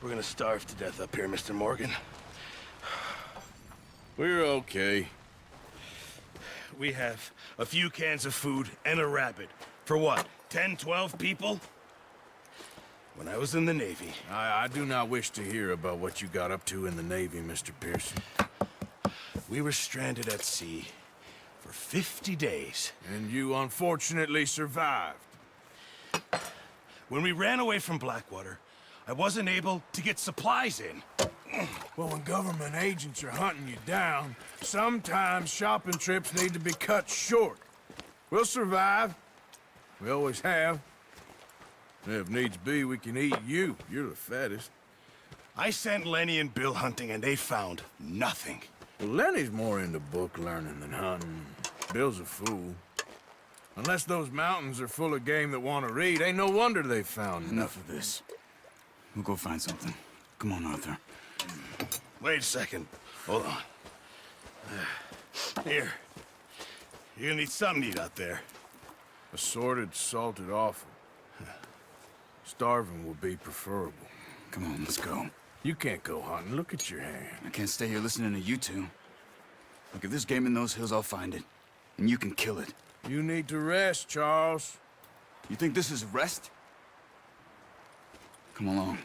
We're gonna starve to death up here, Mr. Morgan. We're okay. We have a few cans of food and a rabbit. For what, 10, 12 people? When I was in the Navy... I do not wish to hear about what you got up to in the Navy, Mr. Pearson. We were stranded at sea for 50 days. And you unfortunately survived. When we ran away from Blackwater, I wasn't able to get supplies in. Well, when government agents are hunting you down, sometimes shopping trips need to be cut short. We'll survive. We always have. If needs be, we can eat you. You're the fattest. I sent Lenny and Bill hunting, and they found nothing. Well, Lenny's more into book learning than hunting. Bill's a fool. Unless those mountains are full of game that want to read, ain't no wonder they found Enough of this. We'll go find something. Come on, Arthur. Wait a second. Hold on. Here. You're gonna need something to eat out there. Assorted, salted offal. Starving would be preferable. Come on, let's go. You can't go hunting. Look at your hand. I can't stay here listening to you two. Look, if there's game in those hills, I'll find it. And you can kill it. You need to rest, Charles. You think this is rest? Come along.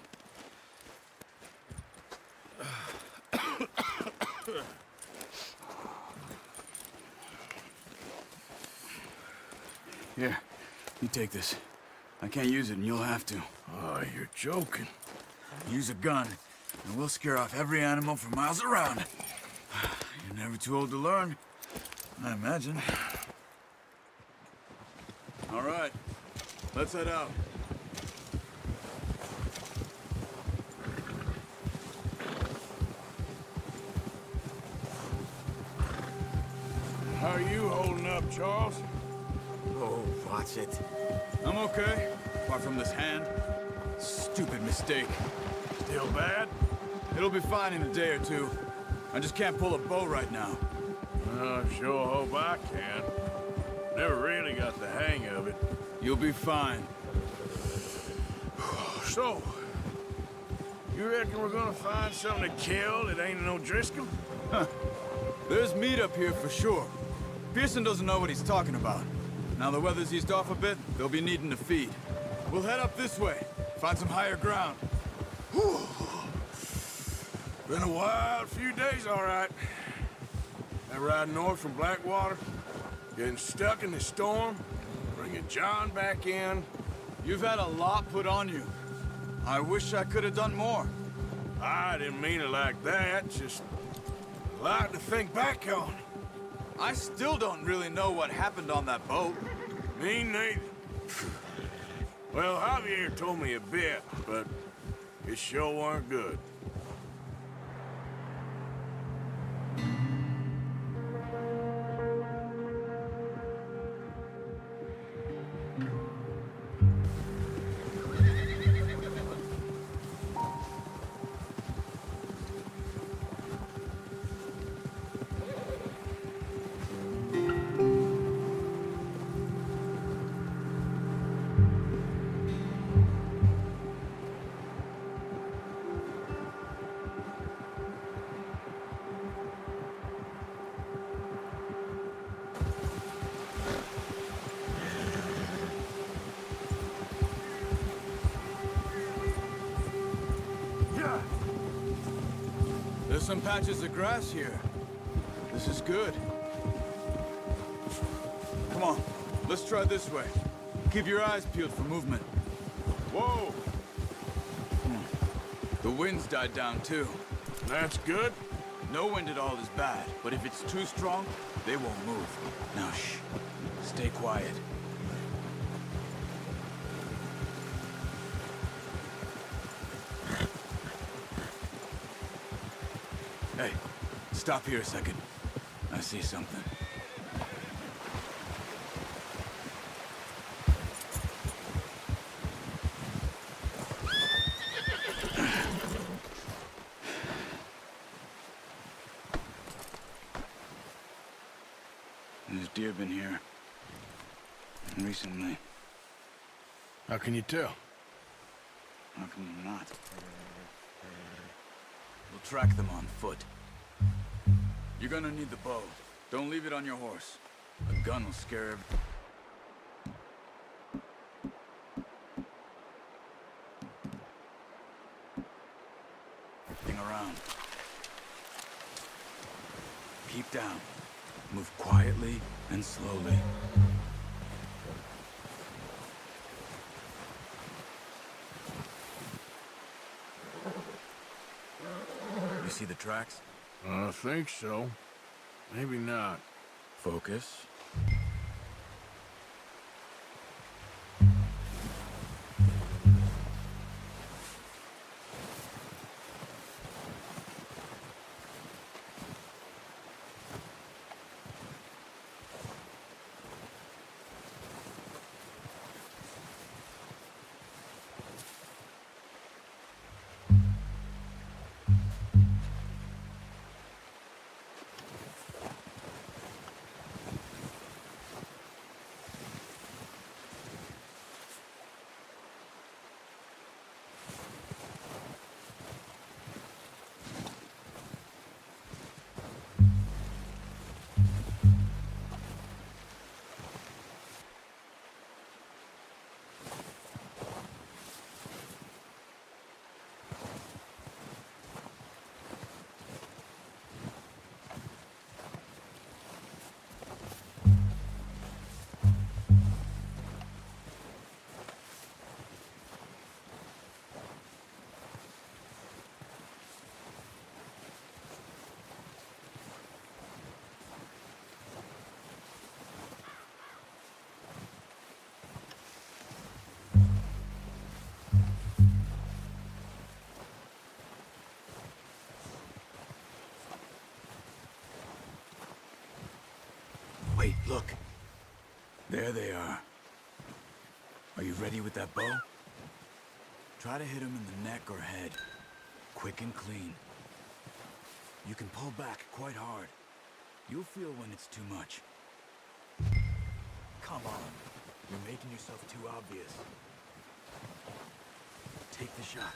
Here, you take this. I can't use it, and you'll have to. Oh, you're joking. Use a gun, and we'll scare off every animal for miles around. You're never too old to learn, I imagine. All right, let's head out. How are you holding up, Charles? Oh, watch it. I'm okay, apart from this hand. Stupid mistake. Still bad? It'll be fine in a day or two. I just can't pull a bow right now. I sure hope I can. Never really got the hang of it. You'll be fine. So, you reckon we're gonna find something to kill that ain't no Driscoll? Huh. There's meat up here for sure. Pearson doesn't know what he's talking about. Now the weather's eased off a bit, they'll be needing to feed. We'll head up this way, find some higher ground. Whew. Been a wild few days, all right. That ride north from Blackwater, getting stuck in the storm, bringing John back in. You've had a lot put on you. I wish I could have done more. I didn't mean it like that, just a lot to think back on. I still don't really know what happened on that boat. Me neither. Well, Javier told me a bit, but it sure weren't good. There's some patches of grass here. This is good. Come on, let's try this way. Keep your eyes peeled for movement. Whoa! The wind's died down too. That's good. No wind at all is bad, but if it's too strong, they won't move. Now shh, stay quiet. Hey, stop here a second. I see something. There's deer been here. Recently. How can you tell? How can you not? We'll track them on foot. You're gonna need the bow. Don't leave it on your horse. A gun will scare everything around. Keep down. Move quietly and slowly. You see the tracks? I think so. Maybe not. Focus. Wait, look. There they are. Are you ready with that bow? Try to hit him in the neck or head. Quick and clean. You can pull back quite hard. You'll feel when it's too much. Come on. You're making yourself too obvious. Take the shot.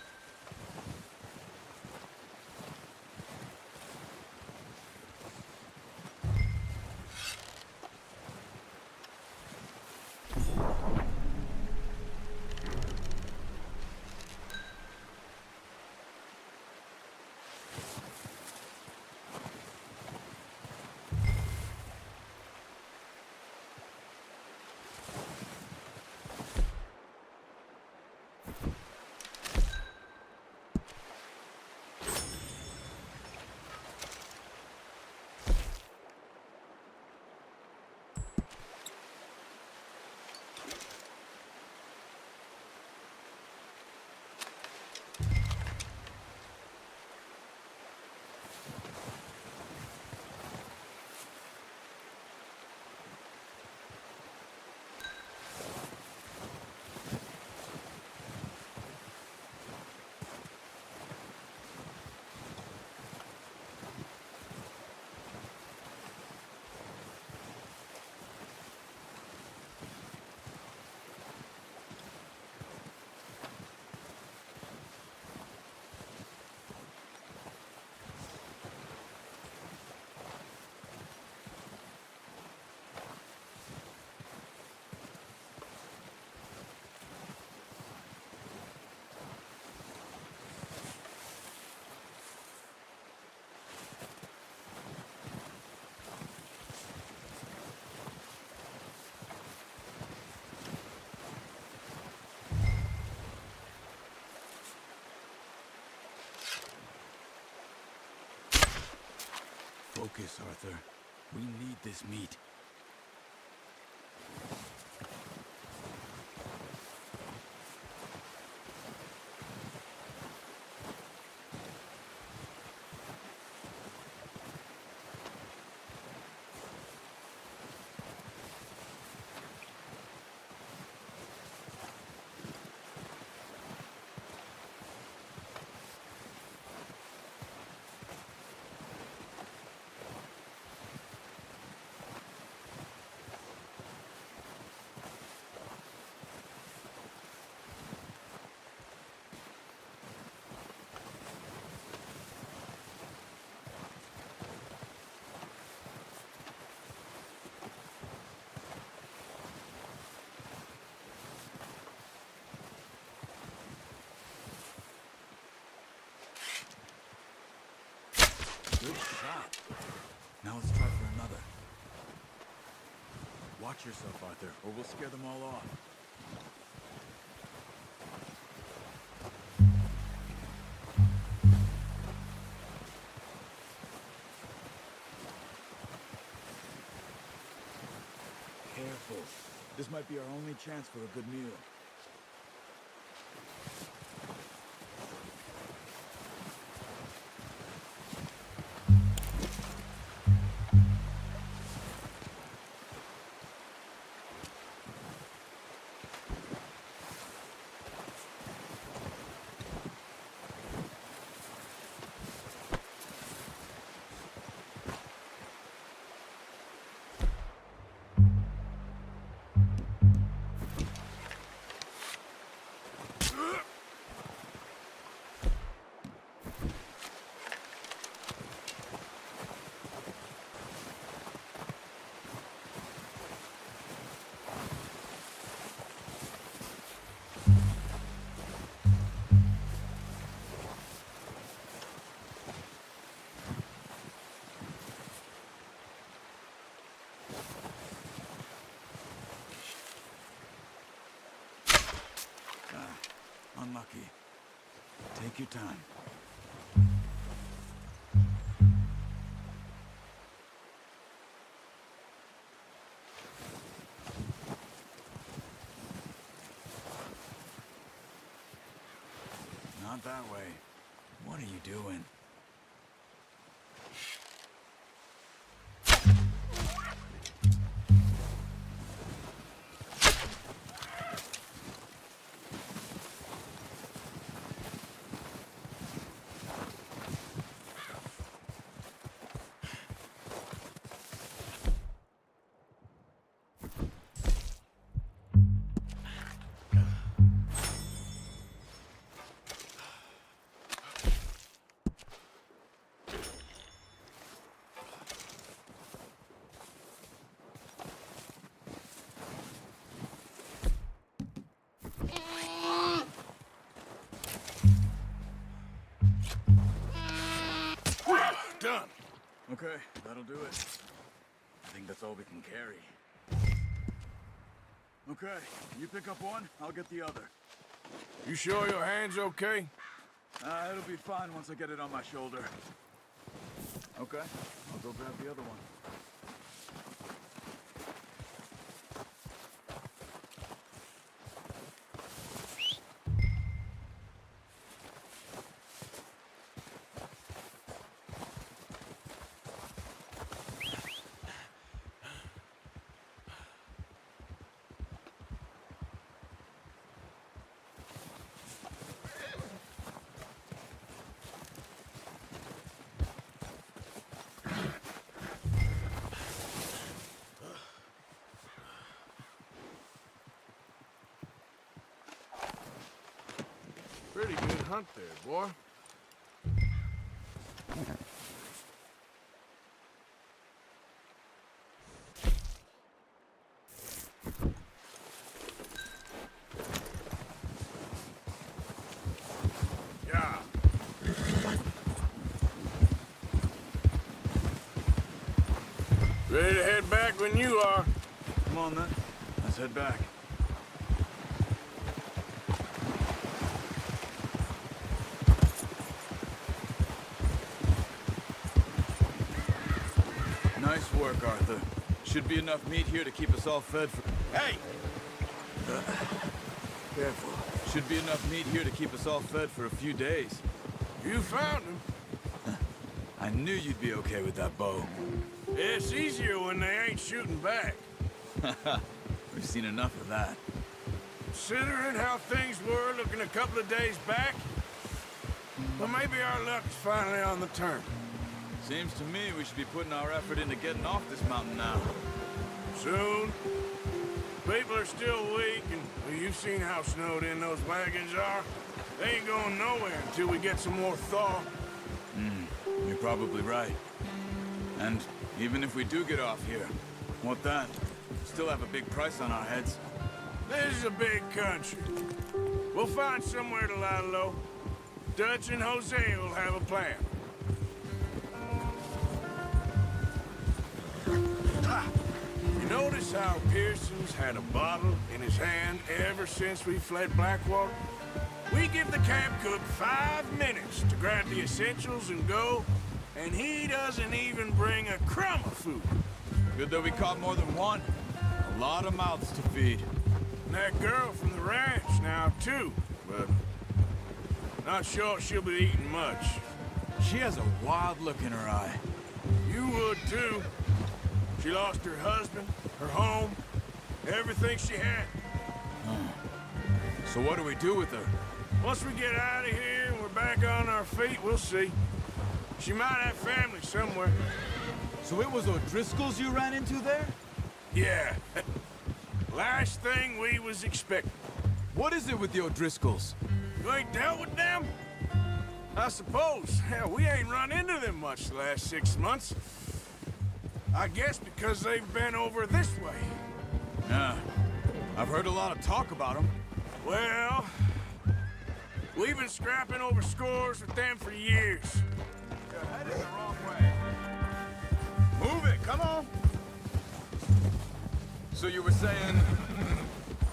Focus, Arthur. We need this meat. shot. Now let's try for another. Watch yourself, Arthur, or we'll scare them all off. Careful. This might be our only chance for a good meal. Unlucky. Take your time. Not that way. What are you doing? Done. Okay, that'll do it. I think that's all we can carry. Okay, you pick up one, I'll get the other. You sure your hand's okay? It'll be fine once I get it on my shoulder. Okay, I'll go grab the other one. Pretty good hunt there, boy. Yeah. Ready to head back when you are. Come on then, let's head back. Nice work, Arthur. Should be enough meat here to keep us all fed for... Hey! Careful. Should be enough meat here to keep us all fed for a few days. You found him. I knew you'd be okay with that bow. It's easier when they ain't shooting back. We've seen enough of that. Considering how things were looking a couple of days back, well, maybe our luck's finally on the turn. Seems to me we should be putting our effort into getting off this mountain now. Soon. People are still weak, and well, you've seen how snowed in those wagons are. They ain't going nowhere until we get some more thaw. You're probably right. And even if we do get off here, what then? Still have a big price on our heads. This is a big country. We'll find somewhere to lie low. Dutch and Jose will have a plan. You notice how Pearson's had a bottle in his hand ever since we fled Blackwater? We give the camp cook 5 minutes to grab the essentials and go, and he doesn't even bring a crumb of food. Good that we caught more than one. A lot of mouths to feed. And that girl from the ranch now, too, but not sure she'll be eating much. She has a wild look in her eye. You would, too. She lost her husband, her home, everything she had. So what do we do with her? Once we get out of here and we're back on our feet, we'll see. She might have family somewhere. So it was O'Driscoll's you ran into there? Yeah. Last thing we was expecting. What is it with the O'Driscolls? You ain't dealt with them? I suppose. Hell, we ain't run into them much the last 6 months. I guess because they've been over this way. Yeah. I've heard a lot of talk about them. Well, we've been scrapping over scores with them for years. You're headed the wrong way. Move it, come on! So you were saying...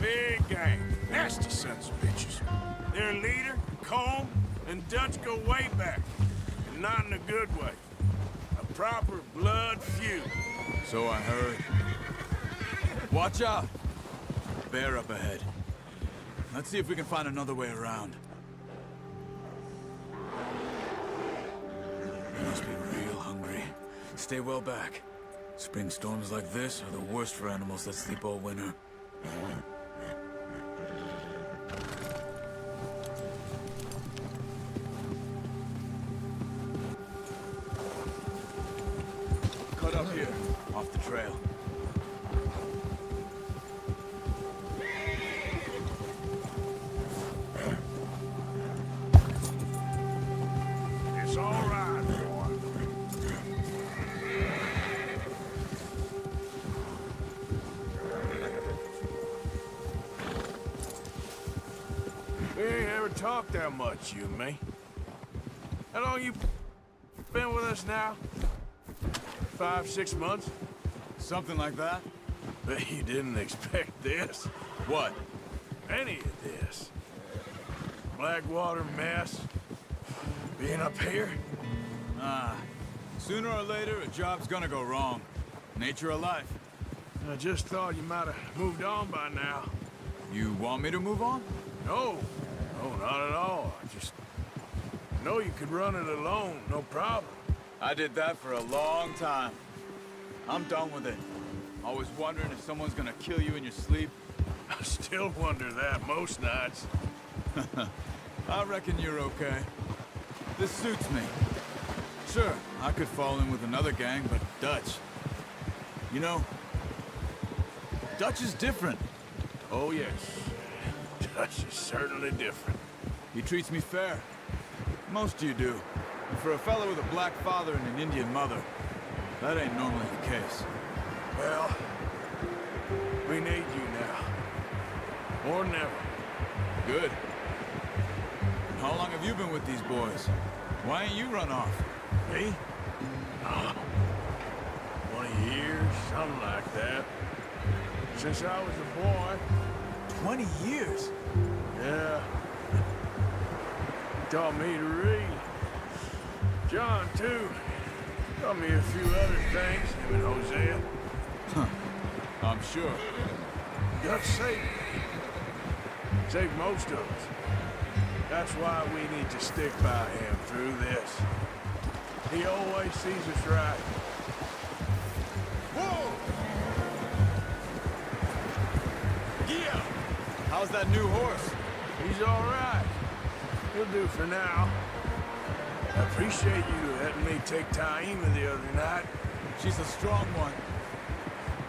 Big gang. Nasty sons of bitches. Their leader, Combe, and Dutch go way back. And not in a good way. A proper blood feud. So I heard. Watch out! Bear up ahead. Let's see if we can find another way around. You must be real hungry. Stay well back. Spring storms like this are the worst for animals that sleep all winter. Cut up here, off the trail. It's all right, boy. We ain't ever talked that much, you and me. How long you been with us now? 5, 6 months? Something like that? Bet you didn't expect this. What? Any of this. Blackwater mess. Being up here. Sooner or later, a job's gonna go wrong. Nature of life. I just thought you might have moved on by now. You want me to move on? No. No, not at all. I just know you could run it alone, no problem. I did that for a long time. I'm done with it. Always wondering if someone's gonna kill you in your sleep. I still wonder that most nights. I reckon you're okay. This suits me. Sure, I could fall in with another gang, but Dutch... You know, Dutch is different. Oh, yes. Dutch is certainly different. He treats me fair. Most of you do. And for a fellow with a black father and an Indian mother, that ain't normally the case. Well, we need you now. More than ever. Good. And how long have you been with these boys? Why ain't you run off? Me? 20 years, something like that. Since I was a boy. 20 years? Yeah. Taught me to read. John, too. Taught me a few other things, him and Hosea. Huh. I'm sure. Dutch saved me. Saved most of us. That's why we need to stick by him through this. He always sees us right. Whoa! Yeah! How's that new horse? He's all right. He'll do for now. I appreciate you letting me take Taima the other night. She's a strong one.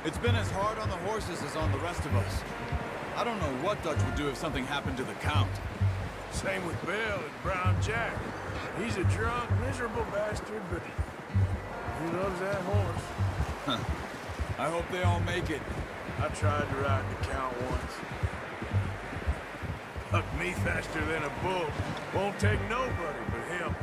It's been as hard on the horses as on the rest of us. I don't know what Dutch would do if something happened to the Count. Same with Bill and Brown Jack. He's a drunk, miserable bastard, but he loves that horse. Huh. I hope they all make it. I tried to ride the Count once. Hucked me faster than a bull. Won't take nobody but him.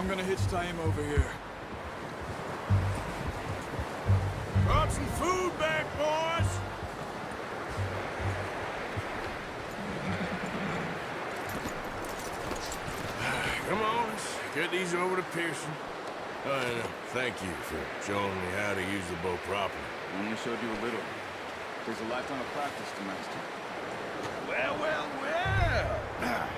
I'm gonna hitch tie him over here. Brought some food back, boys. Come on, let's get these over to Pearson. And thank you for showing me how to use the bow properly. I only showed you a little. There's a lifetime of practice to master. Well, well, well.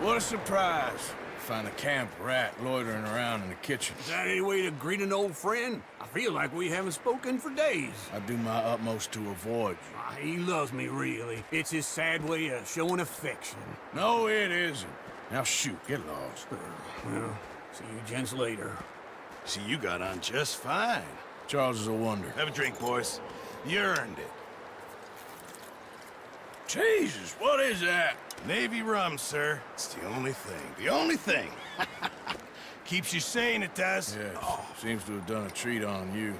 What a surprise. Find a camp rat loitering around in the kitchen. Is that any way to greet an old friend? I feel like we haven't spoken for days. I do my utmost to avoid you. He loves me, really. It's his sad way of showing affection. No, it isn't. Now shoot, get lost. Well, see you gents later. See, you got on just fine. Charles is a wonder. Have a drink, boys. You earned it. Jesus, what is that? Navy rum, sir. It's the only thing. The only thing. Keeps you sane, it does. Yes, seems to have done a treat on you.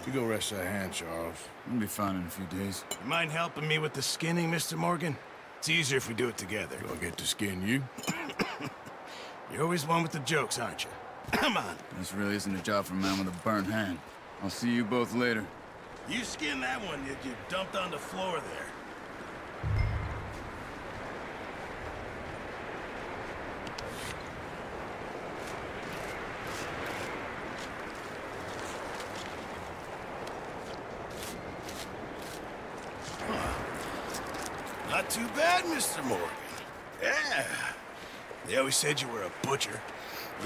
You go rest that hand, Charles. We'll be fine in a few days. You mind helping me with the skinning, Mr. Morgan? It's easier if we do it together. Do I get to skin you? You're always one with the jokes, aren't you? Come on. This really isn't a job for a man with a burnt hand. I'll see you both later. You skin that one you dumped on the floor there. Not too bad, Mr. Morgan. Yeah. They always said you were a butcher.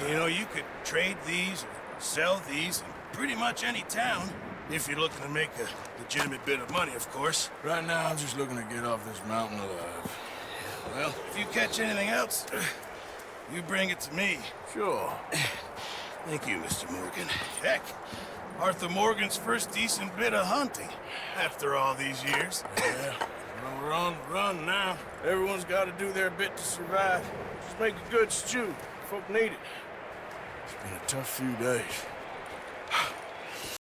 You know, you could trade these or sell these in pretty much any town. If you're looking to make a legitimate bit of money, of course. Right now, I'm just looking to get off this mountain alive. Well, if you catch anything else, you bring it to me. Sure. Thank you, Mr. Morgan. Heck, Arthur Morgan's first decent bit of hunting after all these years. Yeah. Well, we're on the run now. Everyone's got to do their bit to survive. Just make a good stew. Folk need it. It's been a tough few days.